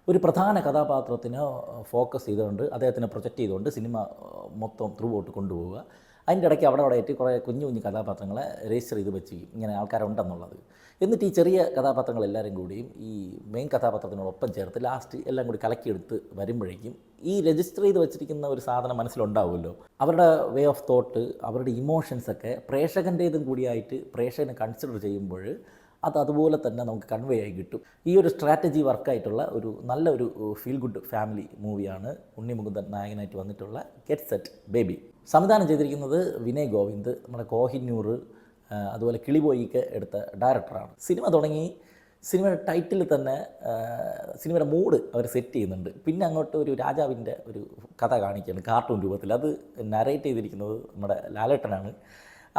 ഒരു പ്രധാന കഥാപാത്രത്തിനെ ഫോക്കസ് ചെയ്തുകൊണ്ട് അദ്ദേഹത്തിനെ പ്രൊജക്റ്റ് ചെയ്തുകൊണ്ട് സിനിമ മൊത്തം ത്രൂ ഔട്ട് കൊണ്ടുപോവുക. അതിൻ്റെ ഇടയ്ക്ക് അവിടെ ആയിട്ട് കുറേ കുഞ്ഞു കുഞ്ഞു കഥാപാത്രങ്ങളെ രജിസ്റ്റർ ചെയ്ത് വെച്ച് ഇങ്ങനെ ആൾക്കാരുണ്ടെന്നുള്ളത്. എന്നിട്ട് ഈ ചെറിയ കഥാപാത്രങ്ങളെല്ലാവരും കൂടിയും ഈ മെയിൻ കഥാപാത്രത്തിനോടൊപ്പം ചേർത്ത് ലാസ്റ്റ് എല്ലാം കൂടി കലക്കിയെടുത്ത് വരുമ്പോഴേക്കും ഈ രജിസ്റ്റർ ചെയ്ത് വെച്ചിരിക്കുന്ന ഒരു സാധനം മനസ്സിലുണ്ടാവുമല്ലോ. അവരുടെ വേ ഓഫ് തോട്ട്, അവരുടെ ഇമോഷൻസൊക്കെ പ്രേക്ഷകൻ്റേതും കൂടിയായിട്ട് പ്രേക്ഷകനെ കൺസിഡർ ചെയ്യുമ്പോൾ അതുപോലെ തന്നെ നമുക്ക് കൺവേ ആയി കിട്ടും. ഈ ഒരു സ്ട്രാറ്റജി വർക്കായിട്ടുള്ള ഒരു നല്ലൊരു ഫീൽ ഗുഡ് ഫാമിലി മൂവിയാണ് ഉണ്ണി മുകുന്ദൻ നായകനായിട്ട് വന്നിട്ടുള്ള ഗെറ്റ് സെറ്റ് ബേബി. സംവിധാനം ചെയ്തിരിക്കുന്നത് വിനയ് ഗോവിന്ദ്, നമ്മുടെ കോഹിന്നൂർ, അതുപോലെ കിളിബോയിക്ക് എടുത്ത ഡയറക്ടറാണ്. സിനിമ തുടങ്ങി സിനിമയുടെ ടൈറ്റിൽ തന്നെ സിനിമയുടെ മൂഡ് അവർ സെറ്റ് ചെയ്യുന്നുണ്ട്. പിന്നെ അങ്ങോട്ട് ഒരു രാജാവിൻ്റെ ഒരു കഥ കാണിക്കുകയാണ് കാർട്ടൂൺ രൂപത്തിൽ. അത് നരേറ്റ് ചെയ്തിരിക്കുന്നത് നമ്മുടെ ലാലേട്ടനാണ്.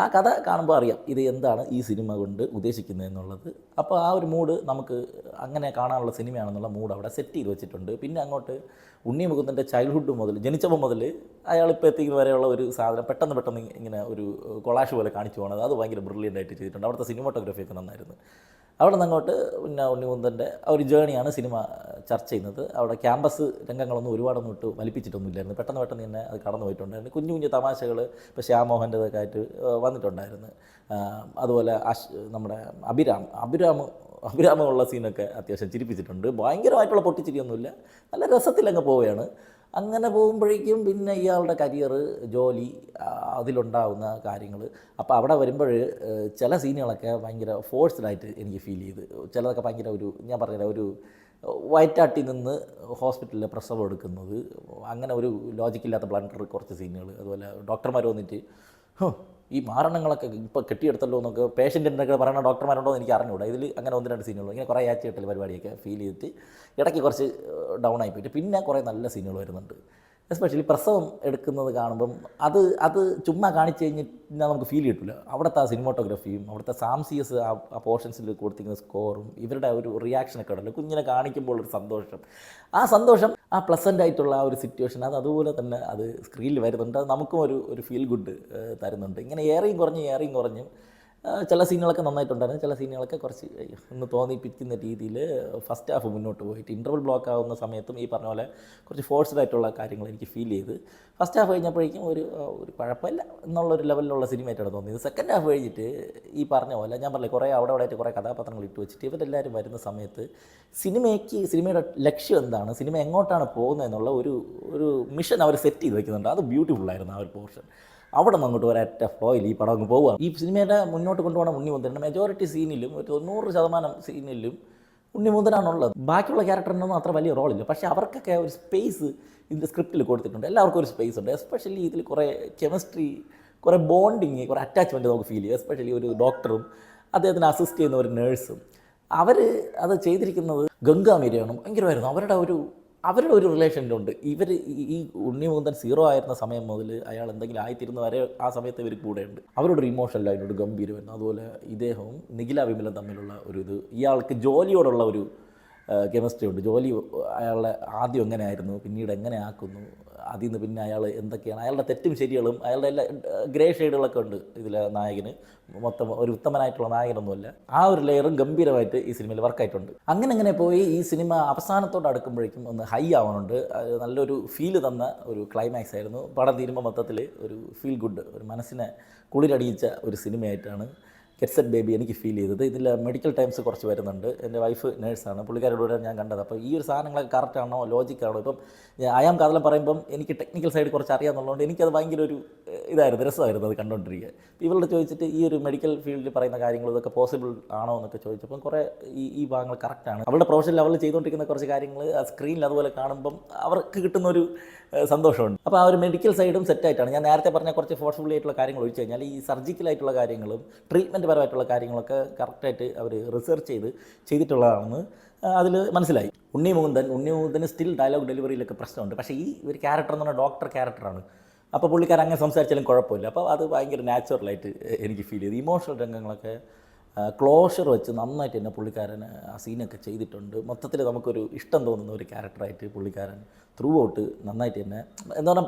ആ കഥ കാണുമ്പോൾ അറിയാം ഇത് എന്താണ് ഈ സിനിമ കൊണ്ട് ഉദ്ദേശിക്കുന്നത് എന്നുള്ളത്. അപ്പോൾ ആ ഒരു മൂഡ് നമുക്ക് അങ്ങനെ കാണാനുള്ള സിനിമയാണെന്നുള്ള മൂഡ് അവിടെ സെറ്റ് ചെയ്ത് വെച്ചിട്ടുണ്ട്. പിന്നെ അങ്ങോട്ട് ഉണ്ണി മുകുന്ദൻ്റെ ചൈൽഡ്ഹുഡ് മുതൽ, ജനിച്ചപ്പോൾ മുതൽ അയാളിപ്പോൾ എത്തിക്കുന്ന വരെയുള്ള ഒരു സാധനം പെട്ടെന്ന് ഇങ്ങനെ ഒരു കൊളാഷ് പോലെ കാണിച്ചു പോകുന്നത് അത് ഭയങ്കര ബ്രില്യൻ്റ് ആയിട്ട് ചെയ്തിട്ടുണ്ട്. അവിടുത്തെ സിനിമാറ്റോഗ്രാഫിയൊക്കെ നന്നായിരുന്നു. അവിടെ നിന്ന് അങ്ങോട്ട് പിന്നെ ഉണ്ണി മുകുന്ദൻ്റെ ഒരു ജേണിയാണ് സിനിമ ചർച്ച ചെയ്യുന്നത്. അവിടെ ക്യാമ്പസ് രംഗങ്ങളൊന്നും ഒരുപാടൊന്നും ഇട്ട് വലിപ്പിച്ചിട്ടൊന്നുമില്ലായിരുന്നു. പെട്ടെന്ന് തന്നെ അത് കടന്നു പോയിട്ടുണ്ടായിരുന്നു. കുഞ്ഞു കുഞ്ഞു തമാശകൾ ഇപ്പോൾ ശ്യാമോഹൻ്റെതൊക്കെ ആയിട്ട് വന്നിട്ടുണ്ടായിരുന്നു. അതുപോലെ നമ്മുടെ അഭിരാമുള്ള സീനൊക്കെ അത്യാവശ്യം ചിരിപ്പിച്ചിട്ടുണ്ട്. ഭയങ്കരമായിട്ടുള്ള പൊട്ടിച്ചിരിയൊന്നുമില്ല, നല്ല രസത്തിലങ്ങ് പോവുകയാണ്. അങ്ങനെ പോകുമ്പോഴേക്കും പിന്നെ ഇയാളുടെ കരിയർ, ജോലി, അതിലുണ്ടാകുന്ന കാര്യങ്ങൾ. അപ്പോൾ അവിടെ വരുമ്പോൾ ചില സീനുകളൊക്കെ ഭയങ്കര ഫോഴ്സ്ഡായിട്ട് എനിക്ക് ഫീൽ ചെയ്ത്. ചിലതൊക്കെ ഭയങ്കര ഞാൻ പറഞ്ഞില്ല, ഒരു വയറ്റാട്ടി നിന്ന് ഹോസ്പിറ്റലിൽ പ്രസവം എടുക്കുന്നത്, അങ്ങനെ ഒരു ലോജിക്കില്ലാത്ത ബ്ലണ്ടർ കുറച്ച് സീനുകൾ. അതുപോലെ ഡോക്ടർമാർ വന്നിട്ട് ഈ മാരണങ്ങളൊക്കെ ഇപ്പോൾ കെട്ടിയെടുത്തല്ലോ എന്നൊക്കെ പേഷ്യൻറ്റിനൊക്കെ പറയുന്ന ഡോക്ടർമാരുണ്ടോ എന്ന് എനിക്ക് അറിഞ്ഞൂടാ. ഇതിൽ അങ്ങനെ 1-2 സീനുകൾ ഇങ്ങനെ കുറേ ആഴ്ചയായിട്ടൽ പരിപാടിയൊക്കെ ഫീൽ ചെയ്തിട്ട് ഇടയ്ക്ക് കുറച്ച് ഡൗൺ ആയി പോയിട്ട് പിന്നെ കുറേ നല്ല സീനുകൾ വരുന്നുണ്ട്. എസ്പെഷ്യലി പ്രസവം എടുക്കുന്നത് കാണുമ്പം അത് ചുമ്മാ കാണിച്ചു കഴിഞ്ഞാൽ നമുക്ക് ഫീൽ കിട്ടില്ല. അവിടുത്തെ ആ സിനിമാറ്റോഗ്രാഫിയും അവിടുത്തെ സാംസിയസ് ആ പോർഷൻസിൽ കൊടുത്തിരിക്കുന്ന സ്കോറും ഇവരുടെ ഒരു റിയാക്ഷനൊക്കെ ഉണ്ടല്ലോ, കുഞ്ഞിനെ കാണിക്കുമ്പോൾ ഒരു സന്തോഷം, ആ സന്തോഷം, ആ പ്ലസൻ്റ് ആയിട്ടുള്ള ആ ഒരു സിറ്റുവേഷൻ അതുപോലെ തന്നെ അത് സ്ക്രീനിൽ വരുന്നുണ്ട്. അത് നമുക്കും ഒരു ഫീൽ ഗുഡ് തരുന്നുണ്ട്. ഇങ്ങനെ ഏറെയും കുറഞ്ഞും ചില സീനുകളൊക്കെ നന്നായിട്ടുണ്ടായിരുന്നു, ചില സീനുകളൊക്കെ കുറച്ച് ഒന്ന് തോന്നിപ്പിക്കുന്ന രീതിയിൽ ഫസ്റ്റ് ഹാഫ് മുന്നോട്ട് പോയിട്ട് ഇൻ്റർവൽ ബ്ലോക്ക് ആവുന്ന സമയത്തും ഈ പറഞ്ഞ പോലെ കുറച്ച് ഫോഴ്സ്ഡ് ആയിട്ടുള്ള കാര്യങ്ങൾ എനിക്ക് ഫീൽ ചെയ്ത് ഫസ്റ്റ് ഹാഫ് കഴിഞ്ഞപ്പോഴേക്കും ഒരു കുഴപ്പമില്ല എന്നുള്ളൊരു ലെവലിലുള്ള സിനിമയായിട്ടാണ് തോന്നിയത്. സെക്കൻഡ് ഹാഫ് കഴിഞ്ഞിട്ട് ഈ പറഞ്ഞ പോലെ ഞാൻ പറഞ്ഞില്ല, കുറേ അവിടെ ആയിട്ട് കുറേ കഥാപാത്രങ്ങൾ ഇട്ട് വെച്ചിട്ട് ഇവരെല്ലാവരും വരുന്ന സമയത്ത് സിനിമയുടെ ലക്ഷ്യം എന്താണ്, സിനിമ എങ്ങോട്ടാണ് പോകുന്നത് എന്നുള്ള ഒരു മിഷൻ അവർ സെറ്റ് ചെയ്ത് വയ്ക്കുന്നുണ്ട്. അത് ബ്യൂട്ടിഫുള്ളായിരുന്നു ആ ഒരു പോർഷൻ. അവിടെ നിന്ന് അങ്ങോട്ട് ഒരൊറ്റ ഫ്ലോയിൽ ഈ പടം അങ്ങ് പോവുകയാണ്. ഈ സിനിമയുടെ മുന്നോട്ട് കൊണ്ടുപോകണം ഉണ്ണി മുകുന്ദൻ്റെ മെജോറിറ്റി സീനിലും ഒരു 90% സീനിലും ഉണ്ണി മുകുന്ദനാണുള്ളത്. ബാക്കിയുള്ള ക്യാരക്ടറിനൊന്നും അത്ര വലിയ റോളില്ല. പക്ഷേ അവർക്കൊക്കെ ഒരു സ്പേസ് ഇതിൻ്റെ സ്ക്രിപ്റ്റിൽ കൊടുത്തിട്ടുണ്ട്. എല്ലാവർക്കും ഒരു സ്പേസ് ഉണ്ട്. എസ്പെഷ്യലി ഇതിൽ കുറേ കെമിസ്ട്രി, കുറേ ബോണ്ടിങ്, കുറേ അറ്റാച്ച്മെൻറ്റ് നമുക്ക് ഫീൽ ചെയ്യും. എസ്പെഷ്യലി ഒരു ഡോക്ടറും അദ്ദേഹത്തിന് അസിസ്റ്റ് ചെയ്യുന്ന ഒരു നേഴ്സും അവർ അത് ചെയ്തിരിക്കുന്നത് ഗംഗാമീരയാണ്. ഭയങ്കരമായിരുന്നു അവരുടെ ഒരു റിലേഷനിലുണ്ട്. ഈ ഉണ്ണി മുകുന്ദൻ 0 ആയിരുന്ന സമയം മുതൽ അയാൾ എന്തെങ്കിലും ആയിത്തീരുന്ന വരെ ആ സമയത്ത് ഇവർ കൂടെയുണ്ട്. അവരോടൊരു ഇമോഷണൽ അതിനോട് ഗംഭീരമായിരുന്നു. അതുപോലെ ഇദ്ദേഹവും നിഖില വിമലും തമ്മിലുള്ള ഇയാൾക്ക് ജോലിയോടുള്ള ഒരു കെമിസ്ട്രി ഉണ്ട്. ജോലി അയാളുടെ ആദ്യം എങ്ങനെയായിരുന്നു, പിന്നീട് എങ്ങനെ ആക്കുന്നു, അതിൽ നിന്ന് പിന്നെ അയാൾ എന്തൊക്കെയാണ്, അയാളുടെ തെറ്റും ശരികളും, അയാളുടെ എല്ലാ ഗ്രേ ഷെയ്ഡുകളൊക്കെ ഉണ്ട് ഇതിലെ നായകന്. മൊത്തം ഒരു ഉത്തമനായിട്ടുള്ള നായകനൊന്നുമല്ല. ആ ഒരു ലെയറും ഗംഭീരമായിട്ട് ഈ സിനിമയിൽ വർക്കായിട്ടുണ്ട്. അങ്ങനെ പോയി ഈ സിനിമ അവസാനത്തോട് അടുക്കുമ്പോഴേക്കും ഒന്ന് ഹൈ ആവുന്നുണ്ട്. നല്ലൊരു ഫീല് തന്ന ഒരു ക്ലൈമാക്സ് ആയിരുന്നു. പടം തീരുമ്പോൾ മൊത്തത്തിൽ ഒരു ഫീൽ ഗുഡ്, ഒരു മനസ്സിനെ കുളിരടിയിച്ച ഒരു സിനിമയായിട്ടാണ് ഗെറ്റ് സെറ്റ് ബേബി എനിക്ക് ഫീൽ ചെയ്തത്. ഇതിൽ മെഡിക്കൽ ടൈംസ് കുറച്ച് വരുന്നുണ്ട്. എൻ്റെ വൈഫ് നേഴ്സാണ്, പുള്ളിക്കാരോട് ഞാൻ കണ്ടത്. അപ്പോൾ ഈ ഒരു സാധനങ്ങളൊക്കെ കറക്റ്റാണോ, ലോജിക്കാണോ? ഇപ്പം അയാം കാതലം പറയുമ്പം എനിക്ക് ടെക്നിക്കൽ സൈഡ് കുറച്ച് അറിയാമെന്നുള്ളതുകൊണ്ട് എനിക്കത് ഭയങ്കര ഒരു രസമായിരുന്നു അത് കണ്ടുകൊണ്ടിരിക്കുക. ഇവരോട് ചോദിച്ചിട്ട് ഈ ഒരു മെഡിക്കൽ ഫീൽഡിൽ പറയുന്ന കാര്യങ്ങൾ ഇതൊക്കെ പോസിബിൾ ആണോ എന്നൊക്കെ ചോദിച്ചപ്പം കുറേ ഈ ഭാഗങ്ങൾ കറക്റ്റാണ്. അവളുടെ പ്രൊഫഷണൽ ലെവലിൽ ചെയ്തുകൊണ്ടിരിക്കുന്ന കുറച്ച് കാര്യങ്ങൾ ആ സ്ക്രീനിൽ അതുപോലെ കാണുമ്പം അവർക്ക് കിട്ടുന്നൊരു സന്തോഷമുണ്ട്. അപ്പോൾ ആ ഒരു മെഡിക്കൽ സൈഡും സെറ്റായിട്ടാണ്. ഞാൻ നേരത്തെ പറഞ്ഞ കുറച്ച് ഫോഴ്സ്ഫുള്ളി ആയിട്ടുള്ള കാര്യങ്ങൾ ഒഴിച്ചു കഴിഞ്ഞാൽ ഈ സർജിക്കലായിട്ടുള്ള കാര്യങ്ങളും ട്രീറ്റ്മെൻറ്റ് പരമായിട്ടുള്ള കാര്യങ്ങളൊക്കെ കറക്റ്റായിട്ട് അവർ റിസർച്ച് ചെയ്തിട്ടുള്ളതാണെന്ന് അതിൽ മനസ്സിലായി. ഉണ്ണി മുകുന്ദന് സ്റ്റിൽ ഡയലോഗ് ഡെലിവറിയിലൊക്കെ പ്രശ്നമുണ്ട്. പക്ഷേ ഈ ഒരു ക്യാരക്ടർ എന്ന് പറഞ്ഞാൽ ഡോക്ടർ ക്യാരക്ടറാണ്. അപ്പോൾ പുള്ളിക്കാരൻ അങ്ങനെ സംസാരിച്ചാലും കുഴപ്പമില്ല. അപ്പോൾ അത് ഭയങ്കര നാച്ചുറലായിട്ട് എനിക്ക് ഫീൽ ചെയ്തു. ഇമോഷണൽ രംഗങ്ങളൊക്കെ ക്ലോഷർ വെച്ച് നന്നായിട്ട് തന്നെ പുള്ളിക്കാരൻ ആ സീനൊക്കെ ചെയ്തിട്ടുണ്ട്. മൊത്തത്തിൽ നമുക്കൊരു ഇഷ്ടം തോന്നുന്ന ഒരു ക്യാരക്ടറായിട്ട് പുള്ളിക്കാരൻ ത്രൂ ഔട്ട് നന്നായിട്ട് തന്നെ എന്താ പറഞ്ഞാൽ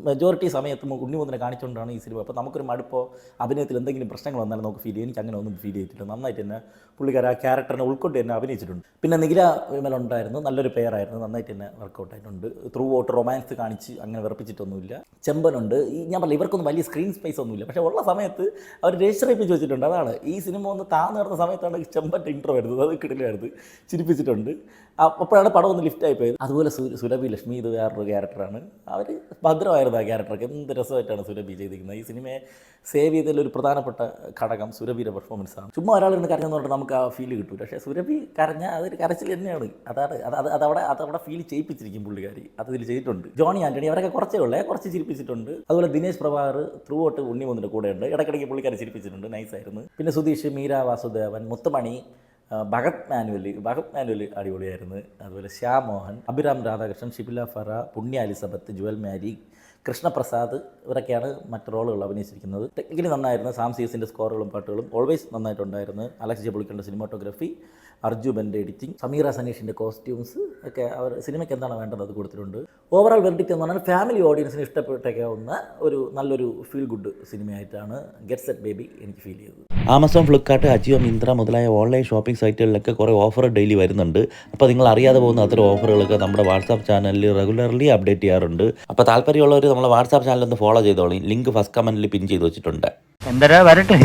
മെജോറിറ്റി സമയത്ത് ഉണ്ണിമുത്തിനെ കാണിച്ചുകൊണ്ടാണ് ഈ സിനിമ. അപ്പോൾ നമുക്കൊരു മടുപ്പോ അഭിനയത്തിൽ എന്തെങ്കിലും പ്രശ്നങ്ങൾ വന്നാലും നമുക്ക് ഫീൽ ചെയ്യും. എനിക്ക് അങ്ങനെ ഒന്നും ഫീൽ ചെയ്തിട്ടില്ല. നന്നായിട്ട് തന്നെ പുള്ളിക്കാരൻ ആ ക്യാരക്ടറിനെ ഉൾക്കൊണ്ട് തന്നെ അഭിനയിച്ചിട്ടുണ്ട്. പിന്നെ നിഖില വിമൽ ഉണ്ടായിരുന്നു, നല്ലൊരു പെയറായിരുന്നു, നന്നായിട്ട് തന്നെ വർക്കൗട്ട് ആയിട്ടുണ്ട്. ത്രൂ ഔട്ട് റൊമാൻസ് കാണിച്ച് അങ്ങനെ വെറുപ്പിച്ചിട്ടൊന്നുമില്ല. ചെമ്പനുണ്ട്. ഈ ഞാൻ പറഞ്ഞില്ല ഇവർക്കൊന്നും വലിയ സ്ക്രീൻ സ്പേസ് ഒന്നുമില്ല, പക്ഷേ ഉള്ള സമയത്ത് അവർ രജിസ്റ്ററേപ്പിച്ച് വെച്ചിട്ടുണ്ട്. അതാണ് ഈ സിനിമ ഒന്ന് താഴ്ന്നു കിടന്ന സമയത്താണ് ചെമ്പൻ്റെ ഇൻട്രോ വരുന്നത്, അത് കിടലായിരുന്നു, ചിരിപ്പിച്ചിട്ടുണ്ട്. അപ്പോഴാണ് പടം ഒന്ന് ലിഫ്റ്റായി പോയത്. അതുപോലെ സുരഭി ലക്ഷ്മി, ഇത് വേറൊരു ക്യാരക്ടറാണ്. അവർ ഭദ്രമായിരുന്നു ആ ക്യാരക്ടറൊക്കെ. എന്ത് രസമായിട്ടാണ് സുരഭി ചെയ്തിരിക്കുന്നത്. ഈ സിനിമയെ സേവ് ചെയ്തതിലൊരു പ്രധാനപ്പെട്ട ഘടകം സുരഭിയുടെ പെർഫോമൻസാണ്. ചുമ്മാ ഒരാളിരുന്ന് കരഞ്ഞെന്നുകൊണ്ട് നമുക്ക് ആ ഫീൽ കിട്ടില്ല, പക്ഷേ സുരഭി കരഞ്ഞാൽ അതൊരു കരച്ചിൽ തന്നെയാണ്. അതവിടെ ഫീൽ ചെയ്യിപ്പിച്ചിരിക്കും പുള്ളിക്കാരി, അതിൽ ചെയ്തിട്ടുണ്ട്. ജോണി ആൻ്റണി അവരൊക്കെ കുറച്ചേ ഉള്ളേ, കുറച്ച് ചിരിപ്പിച്ചിട്ടുണ്ട്. അതുപോലെ ദിനേശ് പ്രഭാകർ ത്രൂ ഔട്ട് ഉണ്ണിമുത്തിൻ്റെ കൂടെയുണ്ട്, ഇടയ്ക്കിടയ്ക്ക് പുള്ളിക്കാരി ചിരിപ്പിച്ചിട്ടുണ്ട്, നൈസായിരുന്നു. പിന്നെ സുധീഷ്, മീര വാസുദേവൻ, മുത്തുമണി, ഭഗത് മാനുവൽ അടിപൊളിയായിരുന്നു. അതുപോലെ ശ്യാം മോഹൻ, അഭിരാം രാധാകൃഷ്ണൻ, ഷിബില ഫറ, പുണ്യ എലിസബത്ത്, ജുവൽ മാരി, കൃഷ്ണപ്രസാദ് ഇവരൊക്കെയാണ് മറ്റ് റോളുകൾ അഭിനയിച്ചിരിക്കുന്നത്. ടെക്നിക്കലി നന്നായിരുന്നു. സാം സീസിൻ്റെ സ്കോറുകളും പാട്ടുകളും ഓൾവേസ് നന്നായിട്ടുണ്ടായിരുന്നു. അലക്സ് ജെ പുളിക്കലിൻ്റെ സിനിമാറ്റോഗ്രഫി, അർജുബൻ്റെ എഡിറ്റിംഗ്, സമീറ സനീഷിൻ്റെ കോസ്റ്റ്യൂംസ് ഒക്കെ അവർ സിനിമയ്ക്ക് എന്താണ് വേണ്ടത് അത് കൊടുത്തിട്ടുണ്ട്. ഓവറോൾ വെർഡിക്റ്റ് എന്ന് പറഞ്ഞാൽ ഫാമിലി ഓഡിയൻസിന് ഇഷ്ടപ്പെട്ടേക്കാവുന്ന ഒരു നല്ലൊരു ഫീൽ ഗുഡ് സിനിമയായിട്ടാണ് ഗെറ്റ് സെറ്റ് ബേബി എനിക്ക് ഫീൽ ചെയ്തത്. ആമസോൺ, ഫ്ലിപ്കാർട്ട്, അജിയോ, മിന്ത്ര മുതലായ ഓൺലൈൻ ഷോപ്പിംഗ് സൈറ്റുകളിലൊക്കെ കുറേ ഓഫർ ഡെയിലി വരുന്നുണ്ട്. അപ്പോൾ നിങ്ങൾ അറിയാതെ പോകുന്ന അത്തരം ഓഫറുകളൊക്കെ നമ്മുടെ വാട്സാപ്പ് ചാനലിൽ റെഗുലർലി അപ്ഡേറ്റ് ചെയ്യാറുണ്ട്. അപ്പോൾ താല്പര്യമുള്ളവർ നമ്മളെ വാട്സാപ്പ് ചാനൽ ഒന്ന് ഫോളോ ചെയ്തോളൂ. ലിങ്ക് ഫസ്റ്റ് കമൻറ്റിൽ പിൻ ചെയ്ത് വെച്ചിട്ടുണ്ട്. എന്തരാ വരട്ടെ.